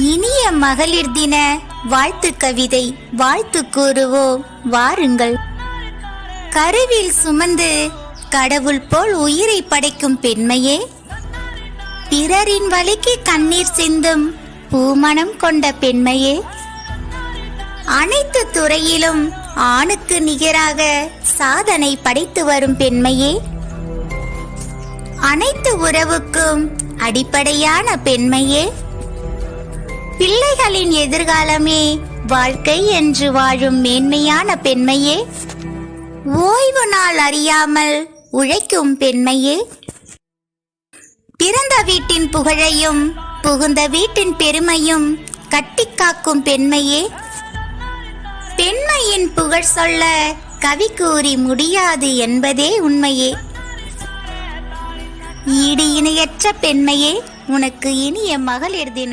இனிய மகளிர் தின வாழ்த்து கவிதை வாழ்த்து கூறுவோம் வாருங்கள். கருவில் சுமந்து கடவுள் போல் உயிரை படைக்கும் பெண்மையே, பிறரின் வலிக்கு கண்ணீர் சிந்தும் பூமணம் கொண்ட பெண்மையே, அனைத்து துறையிலும் ஆணுக்கு நிகராக சாதனை படைத்து வரும் பெண்மையே, அனைத்து உறவுக்கும் அடிப்படையான பெண்மையே, பிள்ளைகளின் எதிர்காலமே வாழ்க்கை என்று வாழும் மேன்மையான பெண்மையே, ஓய்வு நாள் அறியாமல் உழைக்கும் பெண்மையே, பிறந்த வீட்டின் புகழையும் புகுந்த வீட்டின் பெருமையும் கட்டி காக்கும் பெண்மையே, பெண்மையின் புகழ் சொல்ல கவி கூறி முடியாது என்பதே உண்மையே. ஈடு இணையற்ற பெண்மையே, உனக்கு இனிய மகளிர் தின